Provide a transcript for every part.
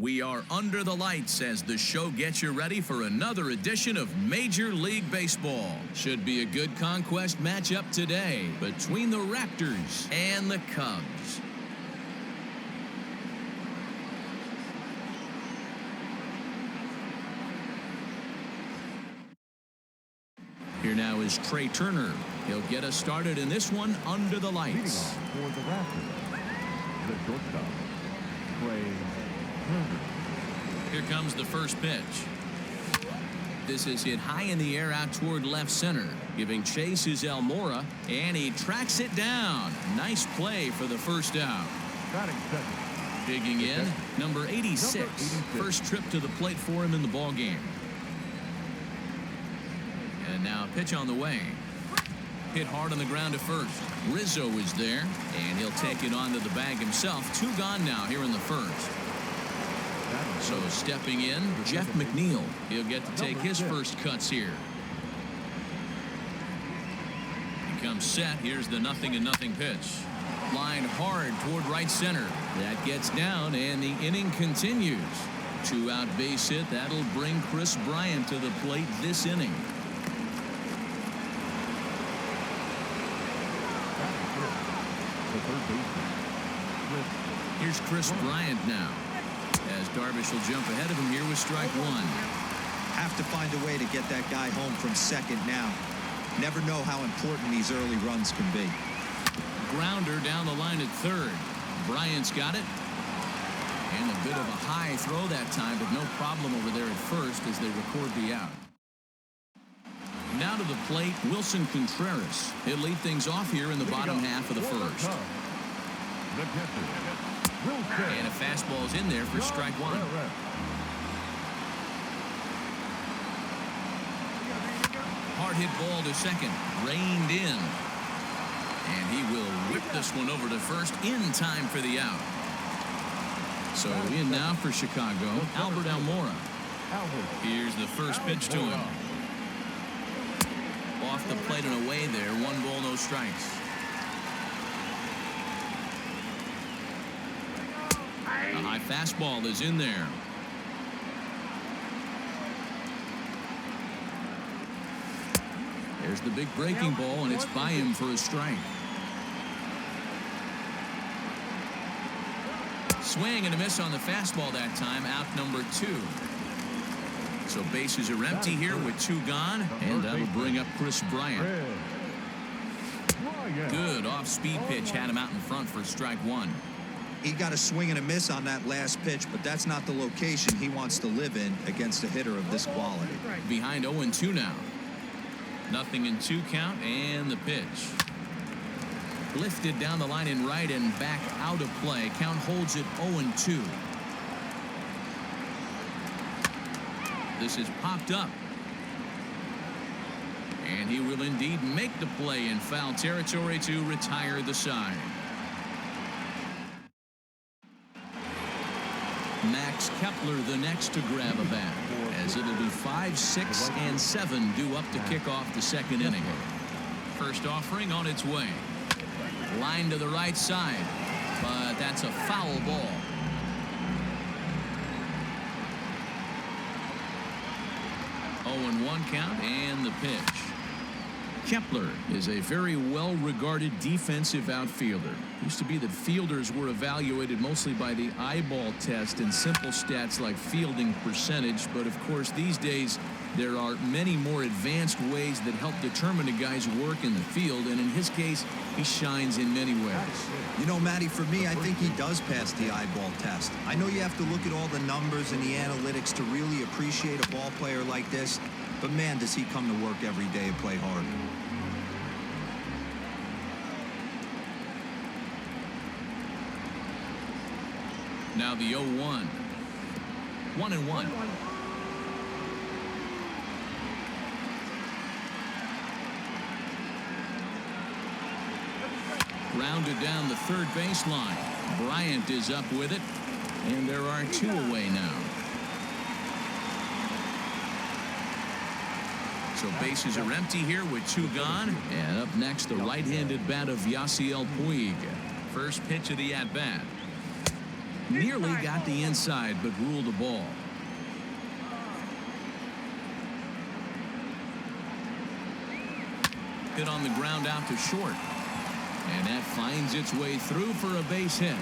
We are under the lights as the show gets you ready for another edition of Major League Baseball. Should be a good conquest matchup today between the Raptors and the Cubs. Here now is Trey Turner. He'll get us started in this one under the lights. For the Raptors, the shortstop, Trey Turner. Here comes the first pitch. This is hit high in the air out toward left center. Giving chase is Almora, and he tracks it down. Nice play for the first out. Batting second. Digging in, number 86. First trip to the plate for him in the ball game. And now pitch on the way. Hit hard on the ground to first. Rizzo is there, and he'll take it onto the bag himself. 2 gone now here in the first. So stepping in, Jeff McNeil. He'll get to take his first cuts here. He comes set. Here's the 0-0 pitch. Line hard toward right center. That gets down, and the inning continues. 2-out base hit. That'll bring Chris Bryant to the plate this inning. Here's Chris Bryant now, as Darvish will jump ahead of him here with strike 1. Have to find a way to get that guy home from second now. Never know how important these early runs can be. Grounder down the line at third. Bryant's got it. And a bit of a high throw that time, but no problem over there at first as they record the out. Now to the plate, Wilson Contreras. He'll lead things off here in the bottom half of the first. And a fastball's in there for strike 1. Hard hit ball to second. Reined in. And he will whip this one over to first in time for the out. So in now for Chicago, Albert Almora. Here's the first pitch to him. Off the plate and away there. 1 ball, no strikes. A high fastball is in there. There's the big breaking ball, and it's by him for a strike. Swing and a miss on the fastball that time. Out number 2. So bases are empty here with 2 gone, and that'll bring up Chris Bryant. Good off-speed pitch had him out in front for strike 1. He got a swing and a miss on that last pitch, but that's not the location he wants to live in against a hitter of this quality. Behind 0-2 now. 0-2 count, and the pitch. Lifted down the line in right and back out of play. Count holds it 0-2. This is popped up. And he will indeed make the play in foul territory to retire the side. Max Kepler the next to grab a bat, as it'll be 5, 6, and 7 due up to kick off the second inning. First offering on its way. Line to the right side, but that's a foul ball. Oh, 1 count, and the pitch. Kepler is a very well-regarded defensive outfielder. Used to be that fielders were evaluated mostly by the eyeball test and simple stats like fielding percentage, but of course these days there are many more advanced ways that help determine a guy's work in the field, and in his case he shines in many ways. You know, Matty, for me, I think he does pass the eyeball test. I know you have to look at all the numbers and the analytics to really appreciate a ball player like this, but man, does he come to work every day and play hard. Now the 0-1. 1-1. Rounded down the third baseline. Bryant is up with it, and there are 2 away now. So bases are empty here with 2 gone. And up next, the right-handed bat of Yasiel Puig. First pitch of the at-bat. Nearly got the inside, but ruled the ball. Hit on the ground out to short. And that finds its way through for a base hit.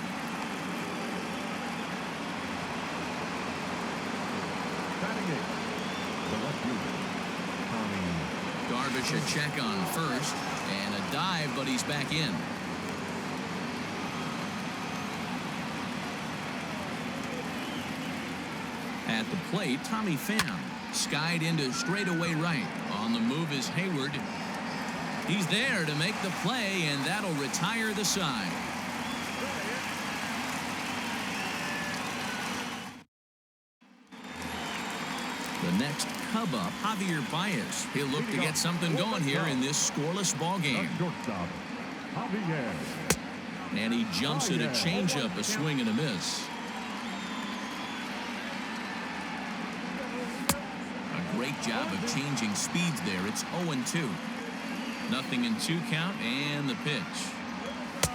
Darvish a check on first. And a dive, but he's back in. At the plate, Tommy Pham skied into straightaway right. On the move is Hayward. He's there to make the play, and that'll retire the side. The next Cub up, Javier Baez. He'll look to get something going here in this scoreless ball game. And he jumps at a changeup, a swing and a miss. A great job of changing speeds there. It's 0-2. Nothing in 2 count, and the pitch.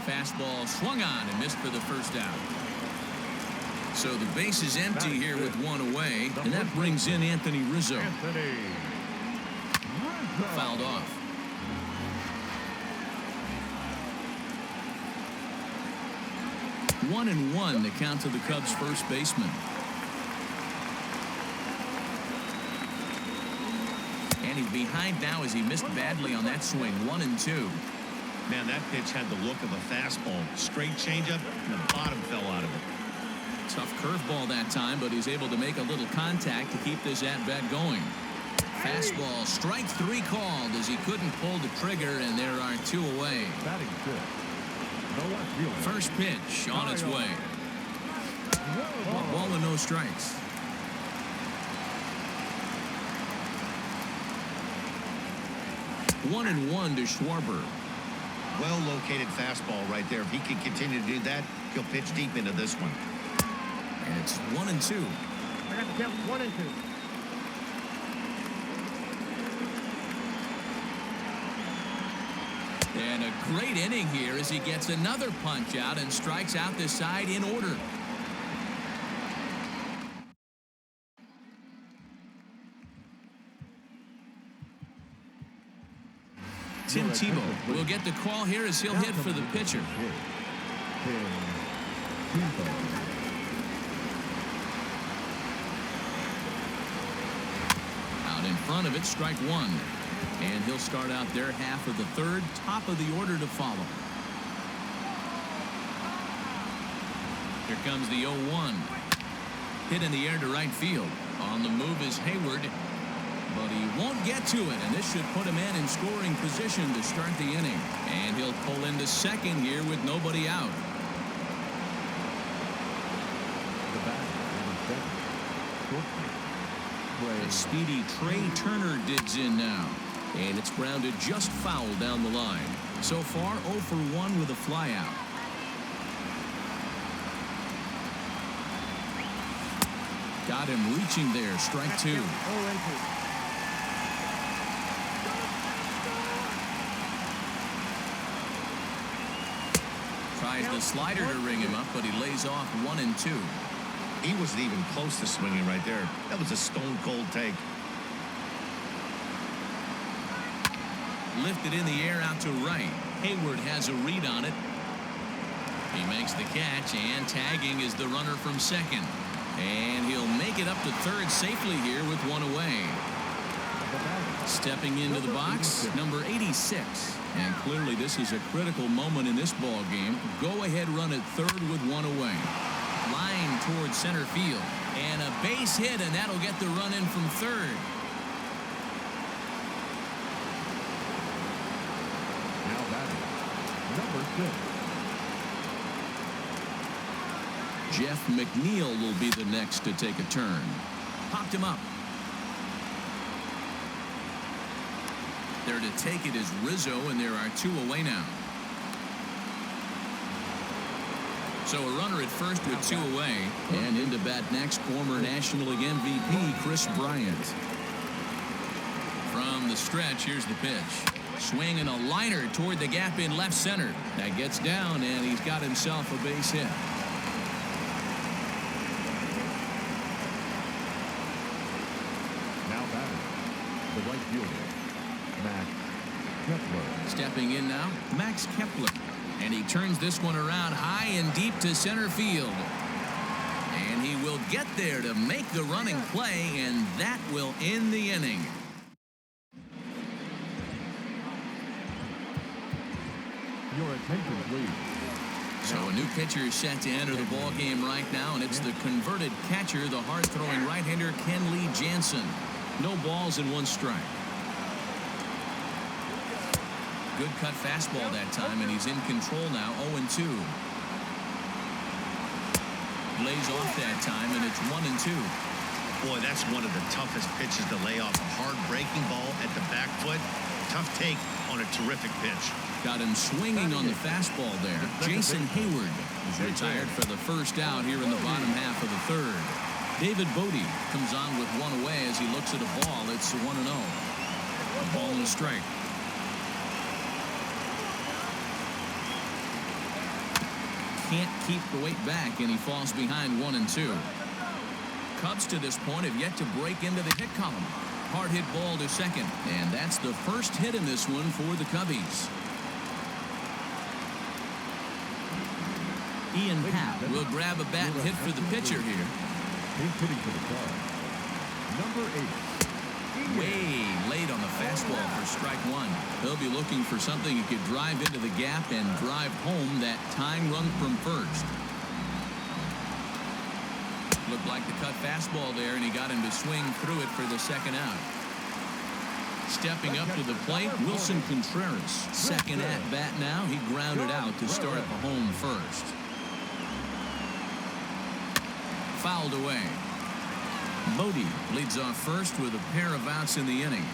Fastball swung on and missed for the first out. So the base is empty here with 1 away, and that brings in Anthony Rizzo. Fouled off. One and one, the count to the Cubs' first baseman. And he's behind now as he missed badly on that swing. 1-2. Man, that pitch had the look of a fastball. Straight changeup, and the bottom fell out of it. Tough curveball that time, but he's able to make a little contact to keep this at-bat going. Fastball, strike 3 called as he couldn't pull the trigger, and there are 2 away. First pitch on its way. Ball with no strikes. One and one to Schwarber. Well located fastball right there. If he can continue to do that, he'll pitch deep into this one. And it's 1-2. I got the count 1-2. And a great inning here as he gets another punch out and strikes out the side in order. Tim Tebow will get the call here as he'll hit for the pitcher. Out in front of it, strike 1. And he'll start out their half of the third, top of the order to follow. Here comes the 0-1. Hit in the air to right field. On the move is Hayward. But he won't get to it, and this should put him in scoring position to start the inning. And he'll pull into second here with nobody out. The speedy Trey Turner digs in now. And it's grounded just foul down the line. So far, 0 for 1 with a flyout. Got him reaching there, strike 2. Tries the slider to ring him up, but he lays off 1-2. He wasn't even close to swinging right there. That was a stone-cold take. Lifted in the air out to right. Hayward has a read on it. He makes the catch, and tagging is the runner from second. And he'll make it up to third safely here with 1 away. Stepping into the box, number 86. And clearly this is a critical moment in this ball game. Go-ahead run at third with 1 away. Line towards center field. And a base hit, and that'll get the run in from third. Now batting, number 6. Jeff McNeil will be the next to take a turn. Popped him up. There to take it is Rizzo, and there are 2 away now. So a runner at first with 2 away. And into bat next, former National League MVP Chris Bryant. From the stretch, here's the pitch. Swinging a liner toward the gap in left center. That gets down, and he's got himself a base hit. the right fielder, Max Kepler. Stepping in now, Max Kepler. And he turns this one around high and deep to center field. And he will get there to make the running play, and that will end the inning. Your attention, please. So a new pitcher is set to enter the ball game right now, and it's the converted catcher, the hard-throwing right-hander Kenley Jansen. No balls and 1 strike. Good cut fastball that time, and he's in control now, 0-2. Lays off that time, and it's 1-2. Boy, that's one of the toughest pitches to lay off. A hard breaking ball at the back foot. Tough take on a terrific pitch. Got him swinging on the fastball there. Jason Hayward is retired for the first out here in the bottom half of the 3rd. David Bodie comes on with 1 away as he looks at a ball. It's 1-0. A ball and a strike. Can't keep the weight back, and he falls behind 1-2. Cubs to this point have yet to break into the hit column. Hard hit ball to second, and that's the first hit in this one for the Cubbies. Ian Happ will grab a bat and hit for the pitcher here. He's hitting for the Cubs. Number 8. Way late on the fastball for strike 1. He'll be looking for something he could drive into the gap and drive home that tying run from first. Looked like the cut fastball there, and he got him to swing through it for the second out. Stepping up to the plate, Wilson Contreras. Second at bat now. He grounded out to start the home first. Fouled away. Bodie leads off first with a pair of outs in the inning.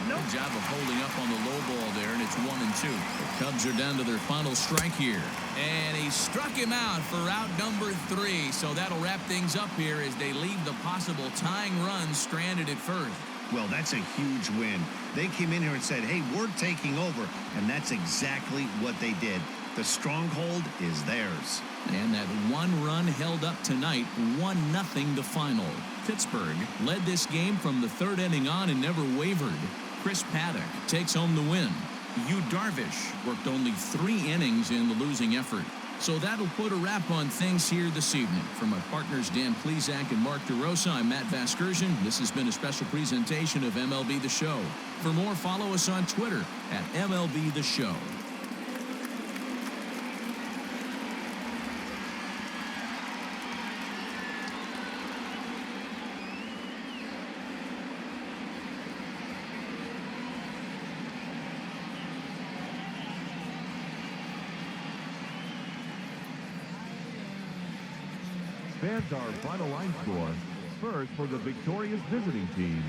Good job of holding up on the low ball there, and it's 1-2. The Cubs are down to their final strike here. And he struck him out for out number 3. So that'll wrap things up here as they leave the possible tying run stranded at first. Well, that's a huge win. They came in here and said, hey, we're taking over. And that's exactly what they did. The stronghold is theirs. And that 1 run held up tonight, 1-0 the final. Pittsburgh led this game from the 3rd inning on and never wavered. Chris Paddock takes home the win. Yu Darvish worked only 3 innings in the losing effort. So that'll put a wrap on things here this evening. From my partners Dan Plesac and Mark DeRosa, I'm Matt Vasgersian. This has been a special presentation of MLB The Show. For more, follow us on Twitter at MLB The Show. Fans, our final line score. First for the victorious visiting team.